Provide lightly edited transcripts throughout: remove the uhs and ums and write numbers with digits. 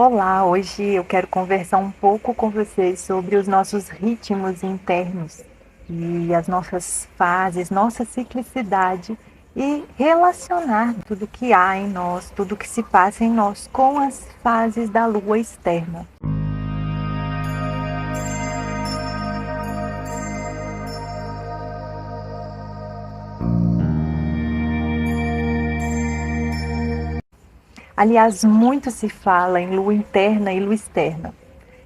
Olá, hoje eu quero conversar um pouco com vocês sobre os nossos ritmos internos e as nossas fases, nossa ciclicidade e relacionar tudo que há em nós, tudo que se passa em nós com as fases da lua externa. Aliás, muito se fala em lua interna e lua externa.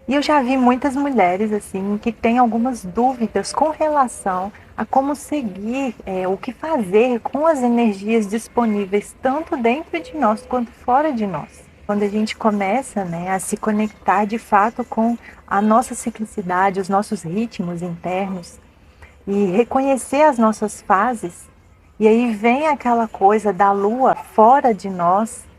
E eu já vi muitas mulheres assim que têm algumas dúvidas com relação a como seguir, o que fazer com as energias disponíveis tanto dentro de nós quanto fora de nós. Quando a gente começa, né, a se conectar de fato com a nossa ciclicidade, os nossos ritmos internos e reconhecer as nossas fases, e aí vem aquela coisa da lua fora de nós,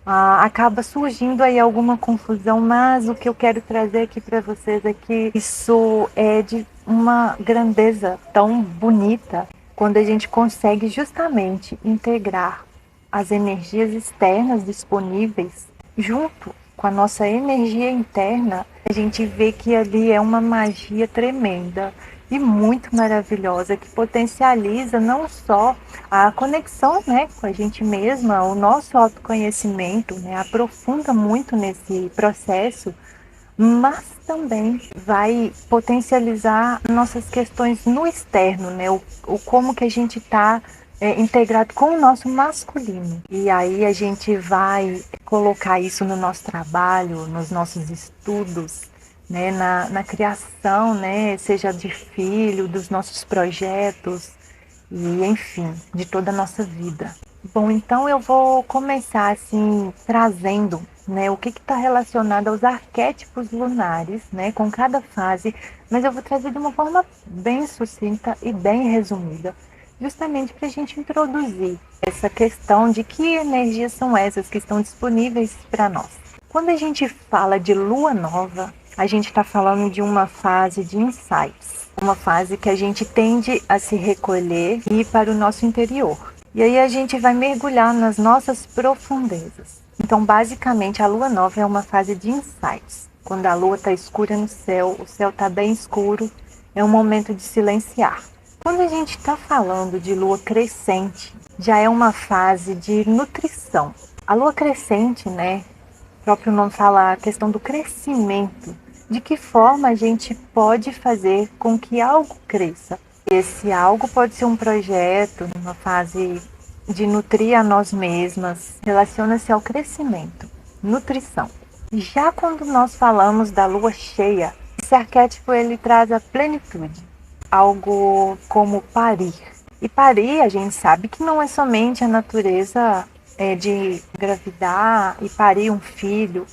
acaba surgindo aí alguma confusão, mas o que eu quero trazer aqui para vocês é que isso é de uma grandeza tão bonita quando a gente consegue justamente integrar as energias externas disponíveis junto com a nossa energia interna. A gente vê que ali é uma magia tremenda e muito maravilhosa que potencializa não só a conexão, né, com a gente mesma, o nosso autoconhecimento, né, aprofunda muito nesse processo, mas também vai potencializar nossas questões no externo, né, o como que a gente está integrado com o nosso masculino. E aí a gente vai colocar isso no nosso trabalho, nos nossos estudos, né, na criação, né, seja de filho, dos nossos projetos e, enfim, de toda a nossa vida. Bom, então eu vou começar assim trazendo, né, o que está relacionado aos arquétipos lunares, né, com cada fase, mas eu vou trazer de uma forma bem sucinta e bem resumida, justamente para a gente introduzir essa questão de que energias são essas que estão disponíveis para nós. Quando a gente fala de lua nova, a gente está falando de uma fase de insights, uma fase que a gente tende a se recolher e ir para o nosso interior. E aí a gente vai mergulhar nas nossas profundezas. Então, basicamente, a lua nova é uma fase de insights. Quando a lua está escura no céu, o céu está bem escuro, é um momento de silenciar. Quando a gente está falando de lua crescente, já é uma fase de nutrição. A lua crescente, né? O próprio nome fala a questão do crescimento. De que forma a gente pode fazer com que algo cresça? Esse algo pode ser um projeto, uma fase de nutrir a nós mesmas, relaciona-se ao crescimento, nutrição. Já quando nós falamos da lua cheia, esse arquétipo ele traz a plenitude, algo como parir. E parir, a gente sabe que não é somente a natureza de engravidar e parir um filho,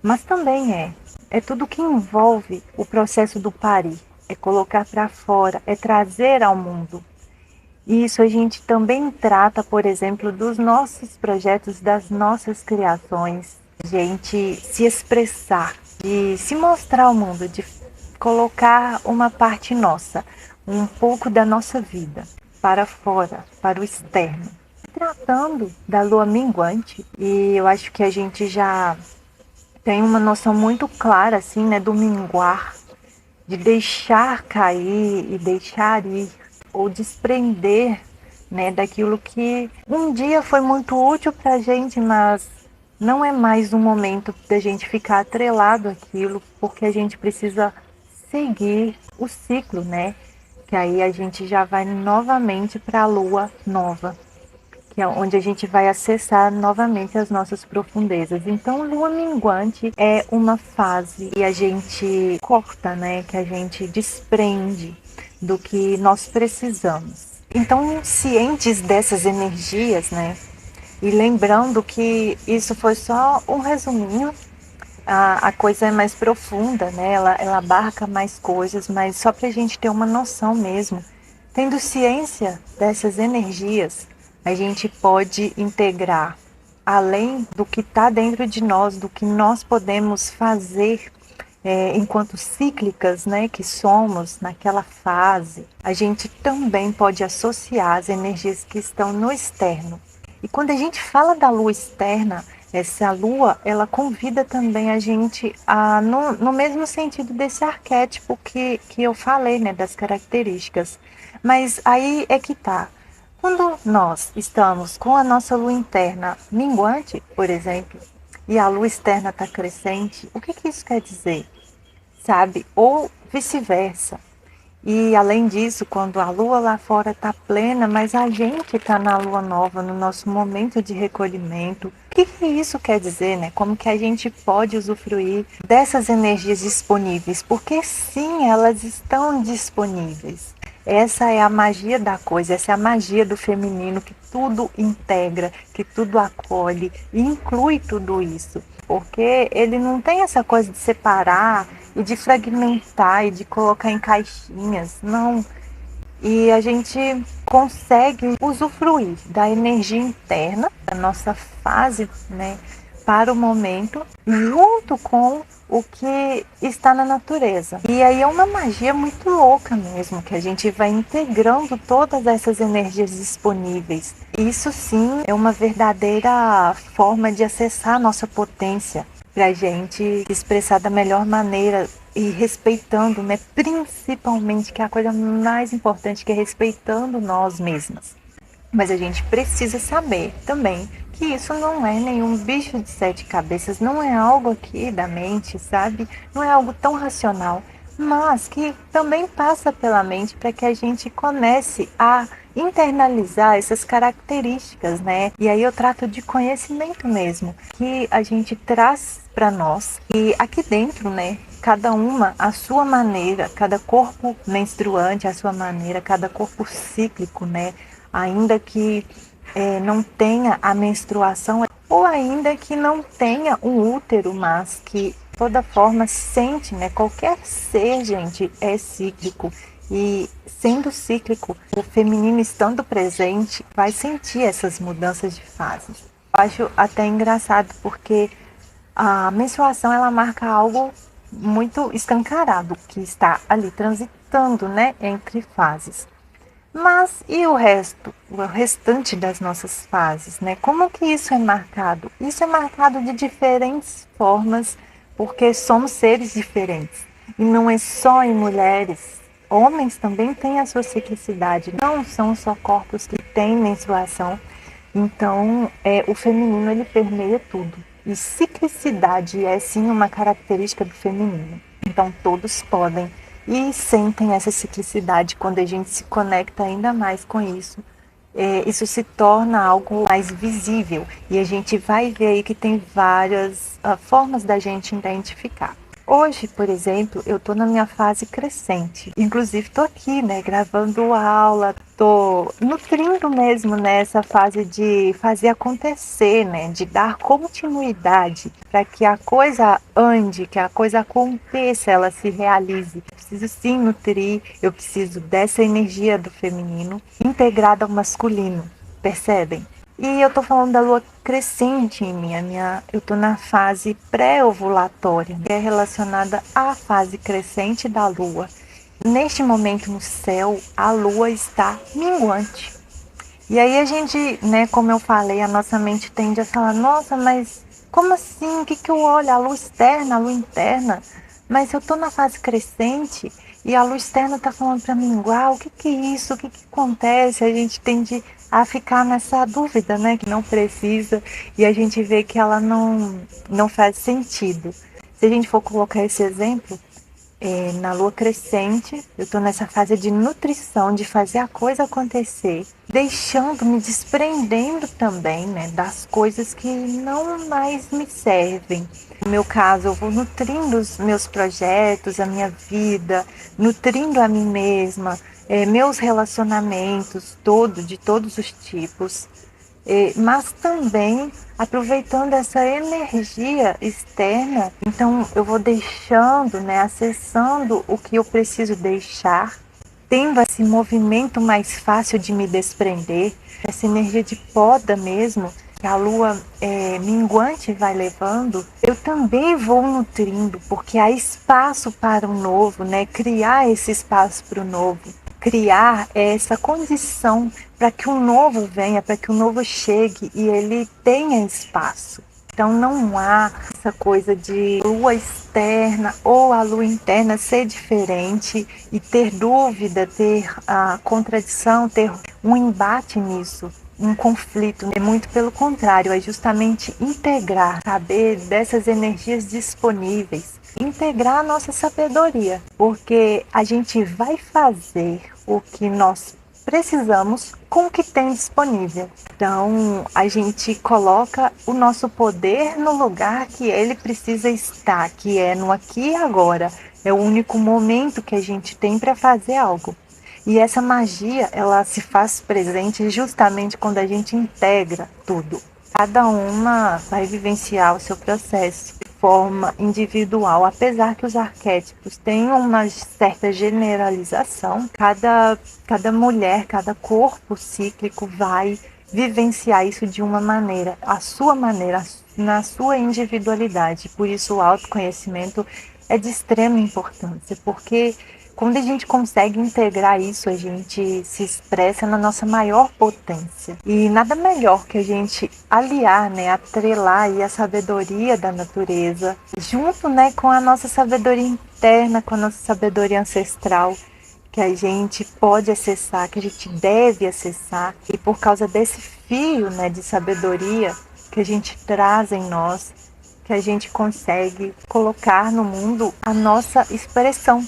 mas também é tudo que envolve o processo do parir, é colocar para fora, é trazer ao mundo. E isso a gente também trata, por exemplo, dos nossos projetos, das nossas criações, a gente se expressar, de se mostrar ao mundo, de colocar uma parte nossa, um pouco da nossa vida para fora, para o externo. Tratando da lua minguante, e eu acho que a gente já tem uma noção muito clara, assim, né, do minguar, de deixar cair e deixar ir, ou desprender, né, daquilo que um dia foi muito útil para a gente, mas não é mais um momento da gente ficar atrelado àquilo, porque a gente precisa seguir o ciclo, né? Que aí a gente já vai novamente para a lua nova, que é onde a gente vai acessar novamente as nossas profundezas. Então, lua minguante é uma fase que a gente corta, né? Que a gente desprende do que nós precisamos. Então, cientes dessas energias, né? E lembrando que isso foi só um resuminho, a coisa é mais profunda, né? Ela abarca mais coisas, mas só para a gente ter uma noção mesmo. Tendo ciência dessas energias, a gente pode integrar, além do que está dentro de nós, do que nós podemos fazer enquanto cíclicas, né, que somos naquela fase, a gente também pode associar as energias que estão no externo. E quando a gente fala da lua externa, Essa lua, ela convida também a gente no mesmo sentido desse arquétipo que eu falei, né, das características. Mas aí é que tá. Quando nós estamos com a nossa lua interna minguante, por exemplo, e a lua externa está crescente, o que isso quer dizer? Sabe? Ou vice-versa. E além disso, quando a lua lá fora está plena, mas a gente está na lua nova, no nosso momento de recolhimento, o que isso quer dizer, né? Como que a gente pode usufruir dessas energias disponíveis? Porque sim, elas estão disponíveis. Essa é a magia da coisa, essa é a magia do feminino que tudo integra, que tudo acolhe e inclui tudo isso. Porque ele não tem essa coisa de separar e de fragmentar e de colocar em caixinhas, não. E a gente consegue usufruir da energia interna, da nossa fase, né, para o momento, junto com o que está na natureza. E aí é uma magia muito louca mesmo, que a gente vai integrando todas essas energias disponíveis. Isso sim é uma verdadeira forma de acessar a nossa potência, para a gente expressar da melhor maneira e respeitando, né? Principalmente, que é a coisa mais importante, que é respeitando nós mesmas. Mas a gente precisa saber também que isso não é nenhum bicho de sete cabeças, não é algo aqui da mente, sabe? Não é algo tão racional, mas que também passa pela mente para que a gente comece a internalizar essas características, né? E aí eu trato de conhecimento mesmo, que a gente traz para nós. E aqui dentro, né? Cada uma à sua maneira, cada corpo menstruante à sua maneira, cada corpo cíclico, né? Ainda que não tenha a menstruação, ou ainda que não tenha um útero, mas que de toda forma sente, né? Qualquer ser, gente, é cíclico. E sendo cíclico, o feminino estando presente, vai sentir essas mudanças de fases. Eu acho até engraçado, porque a menstruação, ela marca algo muito escancarado, que está ali transitando, né, entre fases. Mas e o resto, o restante das nossas fases, né? Como que isso é marcado? Isso é marcado de diferentes formas, porque somos seres diferentes. E não é só em mulheres. Homens também têm a sua ciclicidade. Não são só corpos que têm menstruação. Então, o feminino, ele permeia tudo. E ciclicidade é sim uma característica do feminino. Então, todos podem e sentem essa ciclicidade. Quando a gente se conecta ainda mais com isso, isso se torna algo mais visível. E a gente vai ver aí que tem várias formas da gente identificar. Hoje, por exemplo, eu estou na minha fase crescente. Inclusive, estou aqui, né, gravando aula, estou nutrindo mesmo nessa fase de fazer acontecer, né, de dar continuidade para que a coisa ande, que a coisa aconteça, ela se realize. Eu preciso sim nutrir, eu preciso dessa energia do feminino integrada ao masculino, percebem? E eu tô falando da lua crescente em mim, eu tô na fase pré-ovulatória, que é relacionada à fase crescente da lua. Neste momento no céu, a lua está minguante. E aí a gente, né, como eu falei, a nossa mente tende a falar, nossa, mas como assim? O que eu olho? A lua externa, a lua interna? Mas eu tô na fase crescente e a luz externa está falando para mim, uau, o que é isso? O que acontece? A gente tende a ficar nessa dúvida, né? Que não precisa, e a gente vê que ela não faz sentido. Se a gente for colocar esse exemplo, na lua crescente, eu estou nessa fase de nutrição, de fazer a coisa acontecer, deixando, me desprendendo também, né, das coisas que não mais me servem. No meu caso, eu vou nutrindo os meus projetos, a minha vida, nutrindo a mim mesma, meus relacionamentos, de todos os tipos, mas também aproveitando essa energia externa. Então eu vou deixando, né, acessando o que eu preciso deixar, tendo esse movimento mais fácil de me desprender, essa energia de poda mesmo, que a lua minguante vai levando, eu também vou nutrindo, porque há espaço para o novo, né? Criar esse espaço para o novo. Criar essa condição para que o novo venha, para que o novo chegue e ele tenha espaço. Então não há essa coisa de lua externa ou a lua interna ser diferente e ter dúvida, ter a contradição, ter um embate nisso, um conflito. É muito pelo contrário, é justamente integrar, saber dessas energias disponíveis, integrar a nossa sabedoria, porque a gente vai fazer o que nós precisamos com o que tem disponível. Então, a gente coloca o nosso poder no lugar que ele precisa estar, que é no aqui e agora. É o único momento que a gente tem para fazer algo. E essa magia, ela se faz presente justamente quando a gente integra tudo. Cada uma vai vivenciar o seu processo de forma individual, apesar que os arquétipos tenham uma certa generalização, cada mulher, cada corpo cíclico vai vivenciar isso de uma maneira, a sua maneira, na sua individualidade. Por isso o autoconhecimento é de extrema importância, porque quando a gente consegue integrar isso, a gente se expressa na nossa maior potência. E nada melhor que a gente aliar, né, atrelar aí a sabedoria da natureza, junto, né, com a nossa sabedoria interna, com a nossa sabedoria ancestral, que a gente pode acessar, que a gente deve acessar. E por causa desse fio, né, de sabedoria que a gente traz em nós, que a gente consegue colocar no mundo a nossa expressão,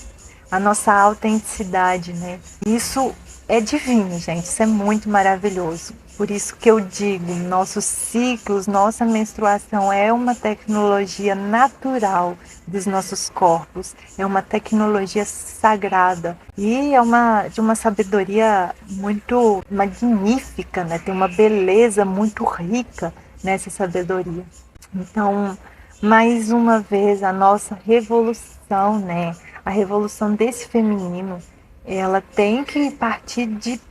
a nossa autenticidade, né? Isso é divino, gente, isso é muito maravilhoso. Por isso que eu digo, nossos ciclos, nossa menstruação é uma tecnologia natural dos nossos corpos, é uma tecnologia sagrada e é de uma sabedoria muito magnífica, né? Tem uma beleza muito rica nessa sabedoria. Então, mais uma vez, a nossa revolução, né? A revolução desse feminino, ela tem que partir de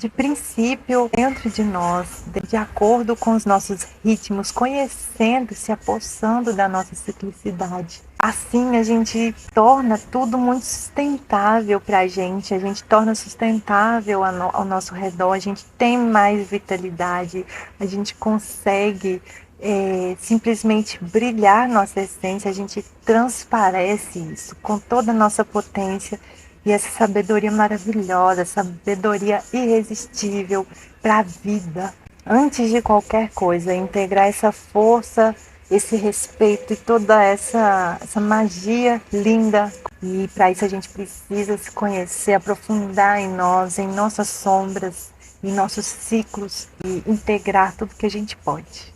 princípio dentro de nós, de acordo com os nossos ritmos, conhecendo, se apossando da nossa ciclicidade. Assim a gente torna tudo muito sustentável para a gente torna sustentável ao nosso redor, a gente tem mais vitalidade, a gente consegue simplesmente brilhar nossa essência, a gente transparece isso com toda a nossa potência e essa sabedoria maravilhosa, sabedoria irresistível para a vida. Antes de qualquer coisa, integrar essa força, esse respeito e toda essa magia linda. E para isso a gente precisa se conhecer, aprofundar em nós, em nossas sombras, em nossos ciclos e integrar tudo que a gente pode.